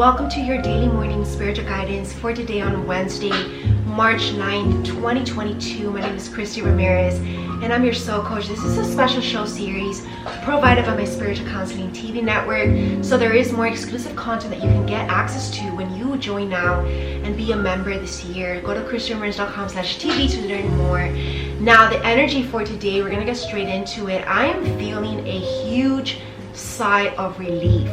Welcome to your daily morning spiritual guidance for today on Wednesday, March 9th, 2022. My name is Christie Ramirez and I'm your soul coach. This is a special show series provided by my spiritual counseling TV network. So there is more exclusive content that you can get access to when you join now and be a member this year. Go to christieramirez.com/TV to learn more. Now the energy for today, we're gonna get straight into it. I am feeling a huge sigh of relief.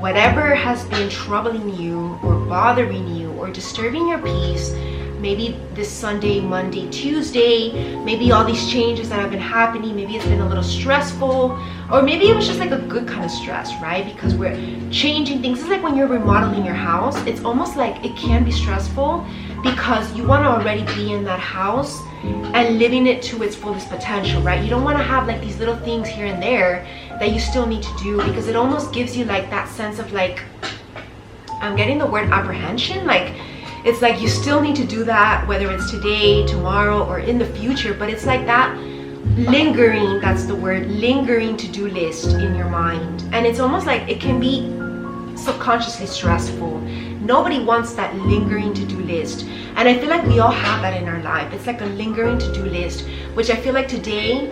Whatever has been troubling you or bothering you or disturbing your peace, maybe this Sunday, Monday, Tuesday, maybe all these changes that have been happening, maybe it's been a little stressful, or maybe it was just like a good kind of stress, right? Because we're changing things. It's like when you're remodeling your house, it's almost like it can be stressful because you want to already be in that house and living it to its fullest potential, right? You don't want to have like these little things here and there that you still need to do, because it almost gives you like that sense of like, I'm getting the word apprehension, like it's like you still need to do that, whether it's today, tomorrow, or in the future, but it's like that lingering, that's the word, lingering to-do list in your mind. And it's almost like it can be subconsciously stressful. Nobody wants that lingering to-do list, and I feel like we all have that in our life. It's like a lingering to-do list, which I feel like today,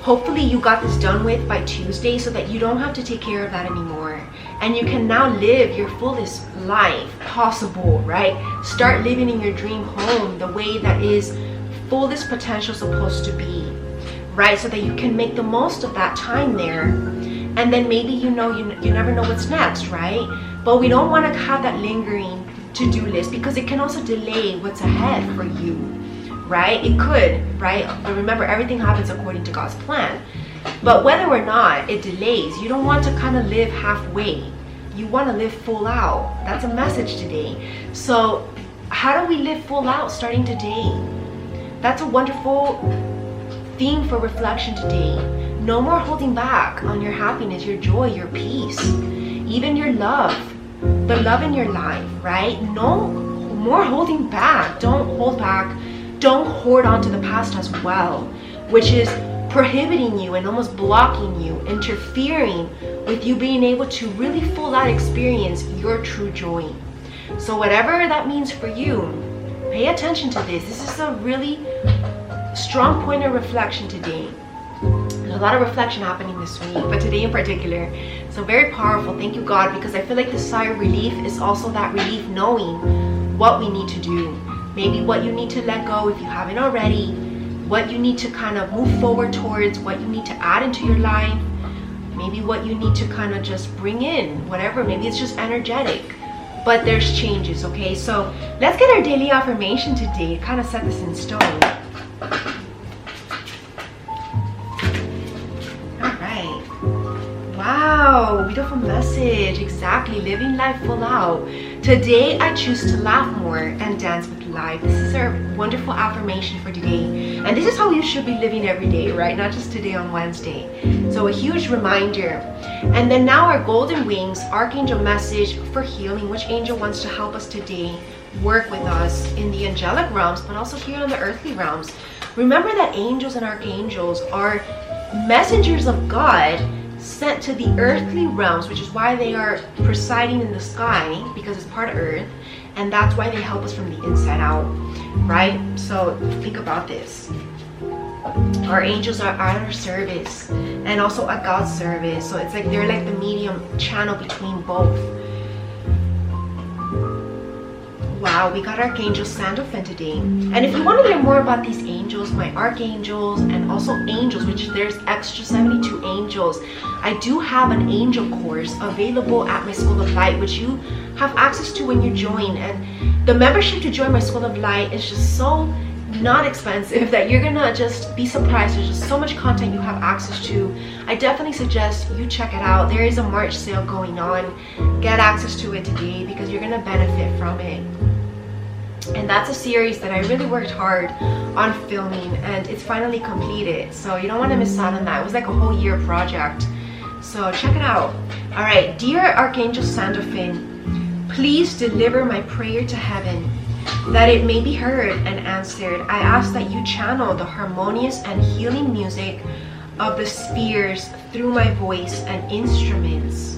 hopefully you got this done with by Tuesday so that you don't have to take care of that anymore, and you can now live your fullest life possible, right? Start living in your dream home the way that is fullest potential supposed to be, right? So that you can make the most of that time there. And then maybe you never know what's next, right? But we don't want to have that lingering to-do list, because it can also delay what's ahead for you, right? It could, right? But remember, everything happens according to God's plan. But whether or not it delays, you don't want to kind of live halfway. You want to live full out. That's a message today. So how do we live full out starting today? That's a wonderful theme for reflection today. No more holding back on your happiness, your joy, your peace, even your love, the love in your life, right? No more holding back. Don't hold back. Don't hoard on to the past as well, which is prohibiting you and almost blocking you, interfering with you being able to really full out experience your true joy. So whatever that means for you, pay attention to this. This is a really strong point of reflection today. There's a lot of reflection happening this week, but today in particular. So very powerful. Thank you, God, because I feel like the sigh of relief is also that relief knowing what we need to do. Maybe what you need to let go if you haven't already, what you need to kind of move forward towards, what you need to add into your life, maybe what you need to kind of just bring in, whatever. Maybe it's just energetic, but there's changes, okay? So let's get our daily affirmation today to kind of set this in stone. Wow, beautiful message. Exactly, living life full out. Today I choose to laugh more and dance with life. This is our wonderful affirmation for today, and this is how you should be living every day, right? Not just today on Wednesday. So a huge reminder. And then now our golden wings, archangel message for healing. Which angel wants to help us today, work with us in the angelic realms, but also here on the earthly realms? Remember that angels and archangels are messengers of God sent to the earthly realms, which is why they are presiding in the sky, because it's part of earth, and that's why they help us from the inside out, right? So think about this. Our angels are at our service and also at God's service, so it's like they're like the medium channel between both. Wow, we got Archangel Sandalphon today. And if you want to learn more about these angels, my archangels, and also angels, which there's extra 72 angels, I do have an angel course available at my School of Light, which you have access to when you join. And the membership to join my School of Light is just so not expensive that you're gonna just be surprised. There's just so much content you have access to. I definitely suggest you check it out. There is a March sale going on. Get access to it today because you're gonna benefit from it. And that's a series that I really worked hard on filming, and it's finally completed, so you don't want to miss out on that. It was like a whole year project, so check it out. All right, dear Archangel Sandalphon, please deliver my prayer to heaven that it may be heard and answered. I ask that you channel the harmonious and healing music of the spheres through my voice and instruments.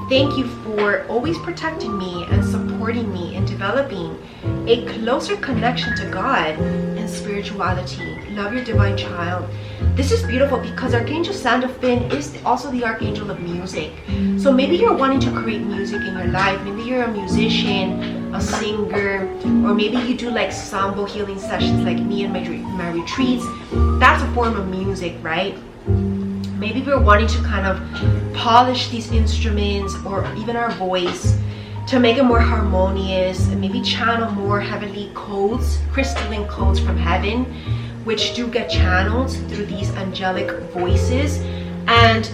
Thank you for always protecting me and supporting me in developing a closer connection to God and spirituality. Love your divine child. This is beautiful because Archangel Sandalphon is also the archangel of music. So maybe you're wanting to create music in your life. Maybe you're a musician, a singer, or maybe you do like sambo healing sessions like me and my retreats. That's a form of music, right? Maybe we're wanting to kind of polish these instruments or even our voice to make it more harmonious, and maybe channel more heavenly codes, crystalline codes from heaven, which do get channeled through these angelic voices. And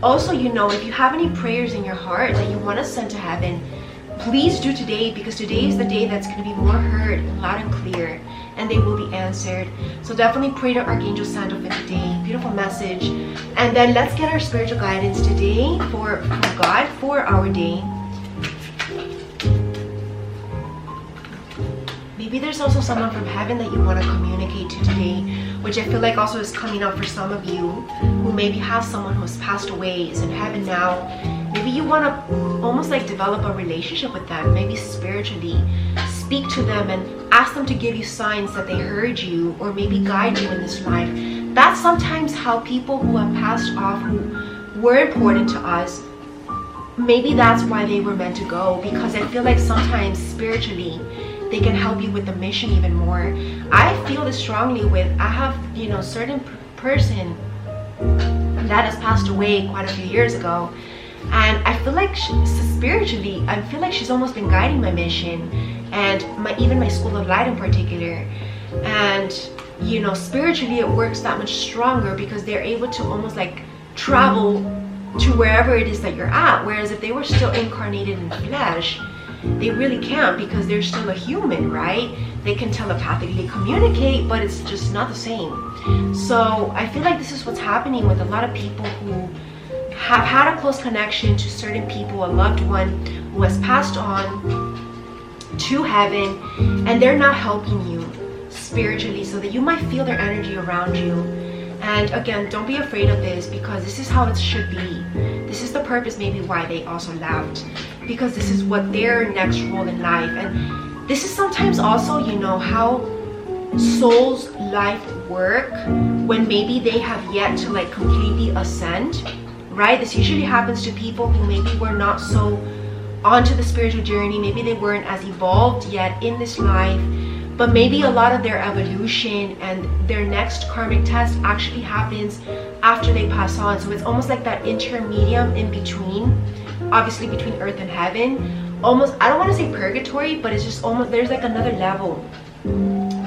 also, you know, if you have any prayers in your heart that you want to send to heaven, please do today, because today is the day that's going to be more heard loud and clear, and they will be answered. So definitely pray to Archangel Sandalphon today. Beautiful message. And then let's get our spiritual guidance today from God for our day. Maybe there's also someone from heaven that you want to communicate to today, which I feel like also is coming up for some of you who maybe have someone who has passed away, is in heaven now. Maybe you want to almost like develop a relationship with them, maybe spiritually. Speak to them and ask them to give you signs that they heard you, or maybe guide you in this life. That's sometimes how people who have passed off, who were important to us, maybe that's why they were meant to go, because I feel like sometimes spiritually they can help you with the mission even more. I feel this strongly with, I have, you know, certain person that has passed away quite a few years ago, and I feel like spiritually, I feel like she's almost been guiding my mission, and even my school of light in particular. And you know, spiritually it works that much stronger because they're able to almost like travel to wherever it is that you're at. Whereas if they were still incarnated in flesh, they really can't, because they're still a human, right? They can telepathically communicate, but it's just not the same. So I feel like this is what's happening with a lot of people who have had a close connection to certain people, a loved one who has passed on to heaven, and they're not helping you spiritually, so that you might feel their energy around you. And again, don't be afraid of this, because this is how it should be. This is the purpose maybe why they also left, because this is what their next role in life. And this is sometimes also, you know, how souls life work when maybe they have yet to like completely ascend, right? This usually happens to people who maybe were not so onto the spiritual journey. Maybe they weren't as evolved yet in this life, but maybe a lot of their evolution and their next karmic test actually happens after they pass on. So it's almost like that intermedium in between, obviously between earth and heaven. Almost, I don't want to say purgatory, but it's just almost, there's like another level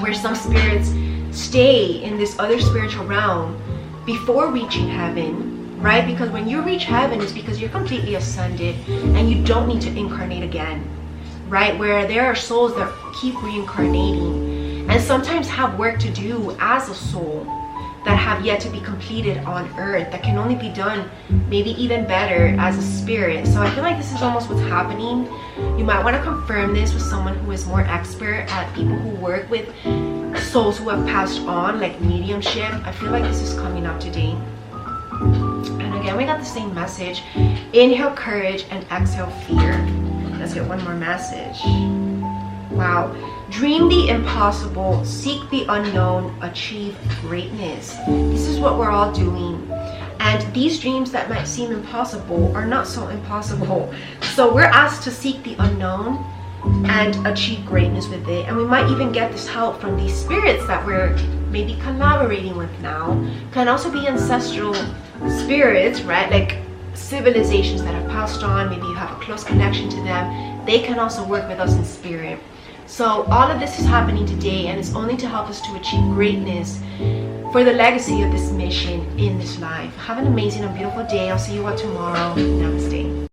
where some spirits stay in this other spiritual realm before reaching heaven, right? Because when you reach heaven, it's because you're completely ascended and you don't need to incarnate again, right? Where there are souls that keep reincarnating and sometimes have work to do as a soul that have yet to be completed on earth, that can only be done maybe even better as a spirit. So I feel like this is almost what's happening. You might want to confirm this with someone who is more expert at people who work with souls who have passed on, like mediumship. I feel like this is coming up today. And again, we got the same message. Inhale courage and exhale fear. Let's get one more message. Wow. Dream the impossible, seek the unknown, achieve greatness. This is what we're all doing. And these dreams that might seem impossible are not so impossible. So we're asked to seek the unknown and achieve greatness with it. And we might even get this help from these spirits that we're maybe collaborating with now. Can also be ancestral spirits, right? Like civilizations that have passed on. Maybe you have a close connection to them. They can also work with us in spirit. So all of this is happening today, and it's only to help us to achieve greatness for the legacy of this mission in this life. Have an amazing and beautiful day. I'll see you all tomorrow. Namaste.